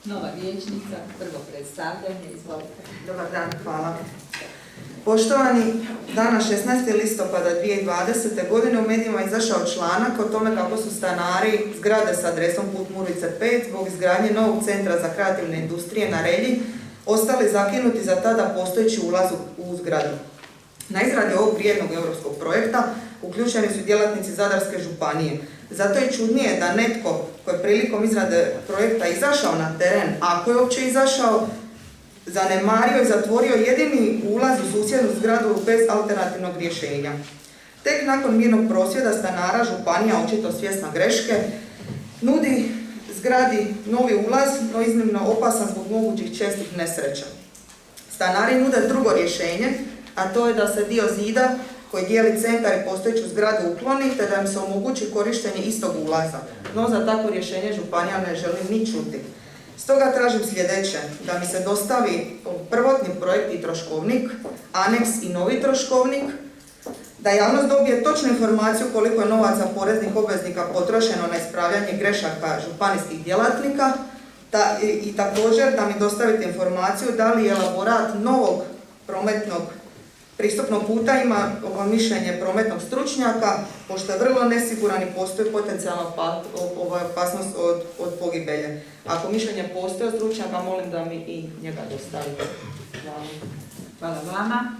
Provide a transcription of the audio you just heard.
Nova vijećnica, prvo predstavljanje, izvolite. Dobar dan, hvala. Poštovani, dana 16. listopada 2020. godine u medijima je izašao članak o tome kako su stanari zgrade s adresom Put Murvice 5 zbog izgradnje novog centra za kreativne industrije na Relji ostali zakinuti za tada postojeći ulaz u zgradu. Na izradi ovog vrijednog europskog projekta uključeni su djelatnici Zadarske županije. Zato je čudnije da netko koji je prilikom izrade projekta izašao na teren, ako je uopće izašao, zanemario i zatvorio jedini ulaz u susjednu zgradu bez alternativnog rješenja. Tek nakon mirnog prosvjeda stanara županija, očito svjesna greške, nudi zgradi novi ulaz, no iznimno opasan zbog mogućih čestih nesreća. Stanari nude drugo rješenje, a to je da se dio zida koji dijeli centar i postojeću zgradu ukloni, te da im se omogući korištenje istog ulaza. No za takvo rješenje županija ne želi ni čuti. Stoga tražim sljedeće, da mi se dostavi prvotni projekt i troškovnik, aneks i novi troškovnik, da javnost dobije točnu informaciju koliko je novaca poreznih obveznika potrošeno na ispravljanje grešaka županijskih djelatnika i također da mi dostavite informaciju da li je elaborat novog prometnog pristupnog puta ima mišljenje prometnog stručnjaka, pošto je vrlo nesiguran i postoji potencijalna opasnost od pogibelje. Ako mišljenje postoji od stručnjaka, molim da mi i njega dostavite. Hvala. Hvala vama.